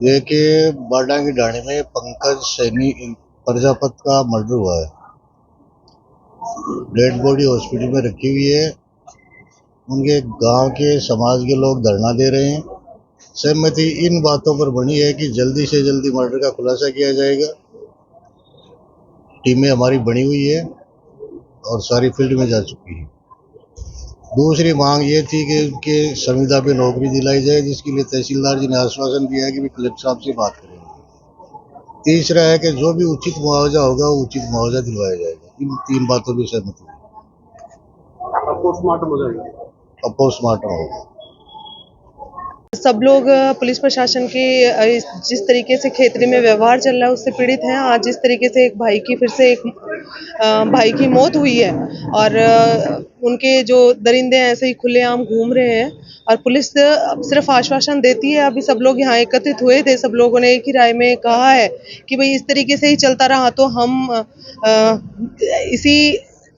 देखिए, बाडा की ढाणी में पंकज सैनी प्रजापत का मर्डर हुआ है। डेड बॉडी हॉस्पिटल में रखी हुई है। उनके गांव के समाज के लोग धरना दे रहे हैं। सहमति इन बातों पर बनी है कि जल्दी से जल्दी मर्डर का खुलासा किया जाएगा। टीमें हमारी बनी हुई है और सारी फील्ड में जा चुकी है। दूसरी मांग ये थी कि उनके संविदा पे नौकरी दिलाई जाए, जिसके लिए तहसीलदार जी ने आश्वासन दिया है कि वे कलेक्टर साहब से बात करेंगे। तीसरा है कि जो भी उचित मुआवजा होगा वो उचित मुआवजा दिलवाया जाएगा। इन तीन बातों पर सहमति हुई। पोस्टमार्टम हो जाएगा। अब पोस्टमार्टम होगा। सब लोग पुलिस प्रशासन की जिस तरीके से खेतड़ी में व्यवहार चल रहा है उससे पीड़ित हैं। आज जिस तरीके से एक भाई की फिर से एक भाई की मौत हुई है और उनके जो दरिंदे ऐसे ही खुलेआम घूम रहे हैं और पुलिस सिर्फ आश्वासन देती है। अभी सब लोग यहाँ एकत्रित हुए थे, सब लोगों ने एक ही राय में कहा है कि भाई इस तरीके से ही चलता रहा तो हम इसी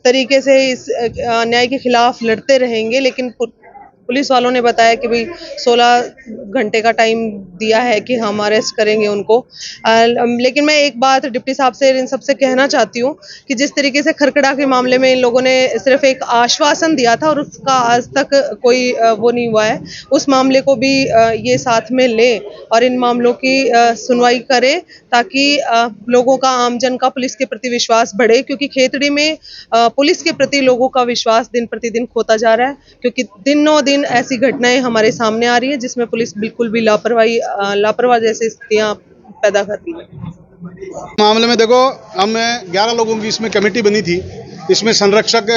तरीके से इस अन्याय के खिलाफ लड़ते रहेंगे। लेकिन पुलिस वालों ने बताया कि भाई 16 घंटे का टाइम दिया है कि हम अरेस्ट करेंगे उनको। लेकिन मैं एक बात डिप्टी साहब से इन सबसे कहना चाहती हूँ कि जिस तरीके से खरकड़ा के मामले में इन लोगों ने सिर्फ एक आश्वासन दिया था और उसका आज तक कोई वो नहीं हुआ है, उस मामले को भी ये साथ में ले और इन मामलों की सुनवाई करे ताकि लोगों का, आमजन का पुलिस के प्रति विश्वास बढ़े। क्योंकि खेतड़ी में पुलिस के प्रति लोगों का विश्वास दिन प्रतिदिन खोता जा रहा है, क्योंकि दिनों दिन ऐसी घटनाएं हमारे सामने आ रही है जिसमें पुलिस बिल्कुल भी लापरवाह जैसी स्थितियां पैदा करती है। मामले में देखो, हम 11 लोगों की इसमें कमेटी बनी थी। इसमें संरक्षक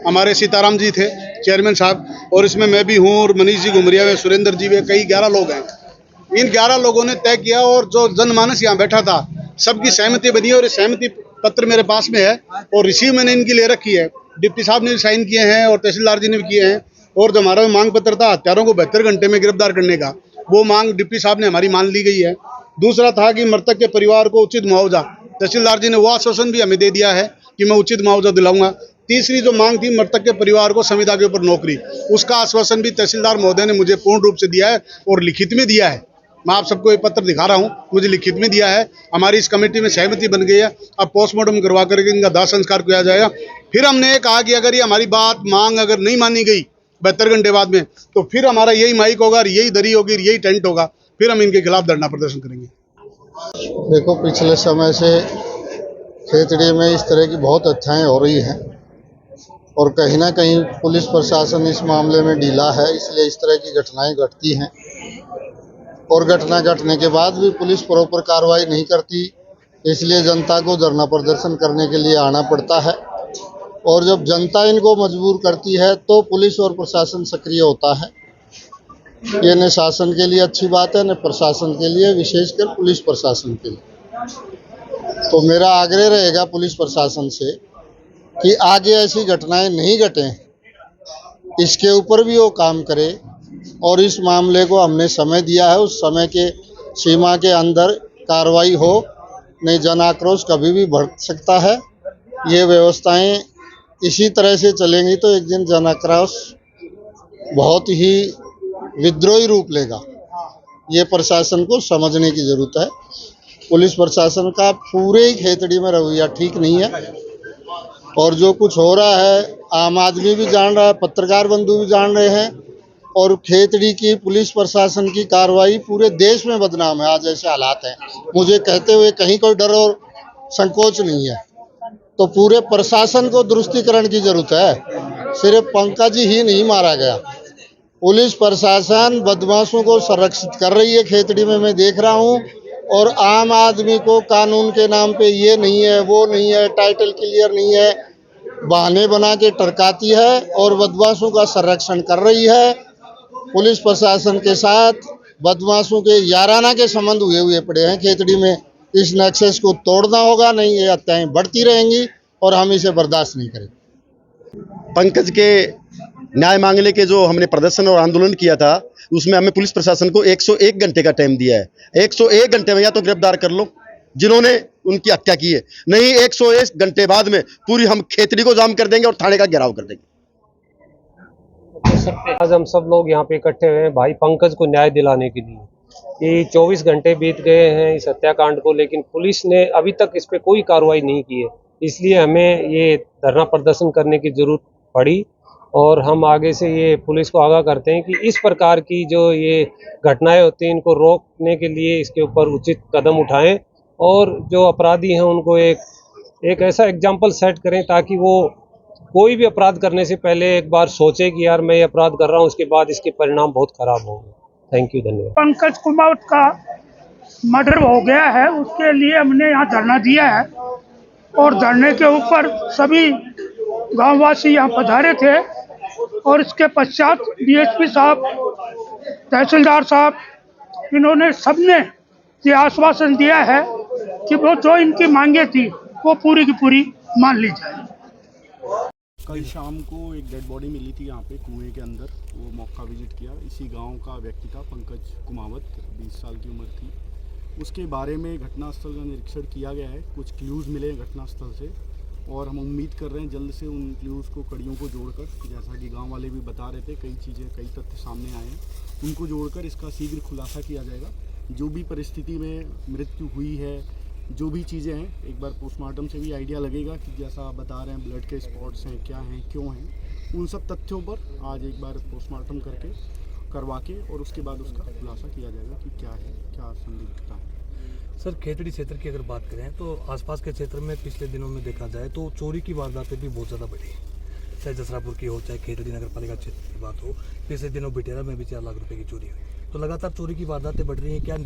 हमारे सीताराम जी थे, चेयरमैन साहब, और इसमें मैं भी हूँ और मनीष जी घुमरिया में, सुरेंद्र जी में, कई 11 लोग हैं। इन 11 लोगों ने तय किया और जो जनमानस यहाँ बैठा था सबकी सहमति बनी और सहमति पत्र मेरे पास में है और रिसीव मैंने इनकी ले रखी है। डिप्टी साहब ने भी साइन किए हैं और तहसीलदार जी ने भी किए हैं। और जो हमारा मांग पत्र था हत्यारों को 72 घंटे में गिरफ्तार करने का, वो मांग डिप्टी साहब ने हमारी मान ली गई है। दूसरा था कि मृतक के परिवार को उचित मुआवजा, तहसीलदार जी ने वो आश्वासन भी हमें दे दिया है कि मैं उचित मुआवजा दिलाऊंगा। तीसरी जो मांग थी मृतक के परिवार को संविदा के ऊपर नौकरी, उसका आश्वासन भी तहसीलदार महोदय ने मुझे पूर्ण रूप से दिया है और लिखित में दिया है। मैं आप सबको एक पत्र दिखा रहा हूँ, मुझे लिखित में दिया है। हमारी इस कमेटी में सहमति बन गई है। अब पोस्टमार्टम करवा करके इनका दाह संस्कार किया जाएगा। फिर हमने ये कहा कि अगर ये हमारी बात मांग अगर नहीं मानी गई 72 घंटे बाद में, तो फिर हमारा यही माइक होगा, यही दरी होगी, यही टेंट होगा, फिर हम इनके खिलाफ धरना प्रदर्शन करेंगे। देखो, पिछले समय से खेतड़ी में इस तरह की बहुत हत्याएं हो रही हैं और कहीं ना कहीं पुलिस प्रशासन इस मामले में ढीला है, इसलिए इस तरह की घटनाएं घटती हैं। और घटना घटने के बाद भी पुलिस प्रॉपर कार्रवाई नहीं करती, इसलिए जनता को धरना प्रदर्शन करने के लिए आना पड़ता है। और जब जनता इनको मजबूर करती है तो पुलिस और प्रशासन सक्रिय होता है। ये न शासन के लिए अच्छी बात है, न प्रशासन के लिए, विशेषकर पुलिस प्रशासन के लिए। तो मेरा आग्रह रहेगा पुलिस प्रशासन से कि आगे ऐसी घटनाएं नहीं घटें, इसके ऊपर भी वो काम करे। और इस मामले को हमने समय दिया है, उस समय के सीमा के अंदर कार्रवाई हो, नहीं जन आक्रोश कभी भी बढ़ सकता है। ये व्यवस्थाएं इसी तरह से चलेंगी तो एक दिन जन आक्रोश बहुत ही विद्रोही रूप लेगा। ये प्रशासन को समझने की जरूरत है। पुलिस प्रशासन का पूरे ही खेतड़ी में रवैया ठीक नहीं है और जो कुछ हो रहा है आम आदमी भी जान रहा है, पत्रकार बंधु भी जान रहे हैं और खेतड़ी की पुलिस प्रशासन की कार्रवाई पूरे देश में बदनाम है। आज ऐसे हालात हैं, मुझे कहते हुए कहीं कोई डर और संकोच नहीं है। तो पूरे प्रशासन को दुरुस्तीकरण की जरूरत है। सिर्फ पंकज ही नहीं मारा गया, पुलिस प्रशासन बदमाशों को संरक्षित कर रही है खेतड़ी में, मैं देख रहा हूँ। और आम आदमी को कानून के नाम पे ये नहीं है, वो नहीं है, टाइटल क्लियर नहीं है, बहाने बना के टरकाती है और बदमाशों का संरक्षण कर रही है। पुलिस प्रशासन के साथ बदमाशों के याराना के संबंध हुए पड़े हैं खेतड़ी में। इस नेक्सस को तोड़ना होगा, नहीं ये हत्याएं बढ़ती रहेंगी और हम इसे बर्दाश्त नहीं करेंगे। पंकज के न्याय मांगने के जो हमने प्रदर्शन और आंदोलन किया था, उसमें हमें पुलिस प्रशासन को 101 घंटे का टाइम दिया है। 101 घंटे में या तो गिरफ्तार कर लो जिन्होंने उनकी हत्या की है, नहीं 101 घंटे बाद में पूरी हम खेतड़ी को जाम कर देंगे और थाने का घेराव कर देंगे। आज हम सब लोग यहाँ पे इकट्ठे हुए हैं भाई पंकज को न्याय दिलाने के लिए। कि 24 घंटे बीत गए हैं इस हत्याकांड को, लेकिन पुलिस ने अभी तक इस पे कोई कार्रवाई नहीं की है। इसलिए हमें ये धरना प्रदर्शन करने की ज़रूरत पड़ी और हम आगे से ये पुलिस को आगाह करते हैं कि इस प्रकार की जो ये घटनाएं होती हैं इनको रोकने के लिए इसके ऊपर उचित कदम उठाएं और जो अपराधी हैं उनको एक ऐसा एग्जाम्पल सेट करें ताकि वो कोई भी अपराध करने से पहले एक बार सोचे कि यार मैं ये अपराध कर रहा हूँ, उसके बाद इसके परिणाम बहुत खराब होंगे। थैंक यू, धन्यवाद। पंकज कुमावत का मर्डर हो गया है, उसके लिए हमने यहाँ धरना दिया है और धरने के ऊपर सभी गांववासी यहाँ पधारे थे और इसके पश्चात डीएसपी साहब, तहसीलदार साहब, इन्होंने सबने ये आश्वासन दिया है कि वो जो इनकी मांगे थी वो पूरी की पूरी मान ली जाए। कल शाम को एक डेड बॉडी मिली थी यहाँ पे कुएं के अंदर, वो मौका विजिट किया। इसी गांव का व्यक्ति था पंकज कुमावत, 20 साल की उम्र थी। उसके बारे में घटनास्थल का निरीक्षण किया गया है, कुछ क्लूज़ मिले घटनास्थल से और हम उम्मीद कर रहे हैं जल्द से उन क्लूज़ को कड़ियों को जोड़कर, जैसा कि गांव वाले भी बता रहे थे, कई चीज़ें कई तथ्य सामने आए हैं, उनको जोड़कर इसका शीघ्र खुलासा किया जाएगा। जो भी परिस्थिति में मृत्यु हुई है, जो भी चीज़ें हैं, एक बार पोस्टमार्टम से भी आइडिया लगेगा कि जैसा आप बता रहे हैं ब्लड के स्पॉट्स हैं, क्या हैं, क्यों हैं, उन सब तथ्यों पर आज एक बार पोस्टमार्टम करवा के और उसके बाद उसका खुलासा किया जाएगा कि क्या है, क्या संदिग्धता है। सर, खेतड़ी क्षेत्र की अगर बात करें तो आसपास के क्षेत्र में पिछले दिनों में देखा जाए तो चोरी की वारदातें भी बहुत ज़्यादा बढ़ी हैं, चाहे जसरापुर की हो, चाहे खेतड़ी नगर पालिका क्षेत्र की बात हो। पिछले दिनों बिटेरा में भी 4 लाख रुपए की चोरी हुई, तो लगातार चोरी की वारदातें बढ़ रही हैं। क्या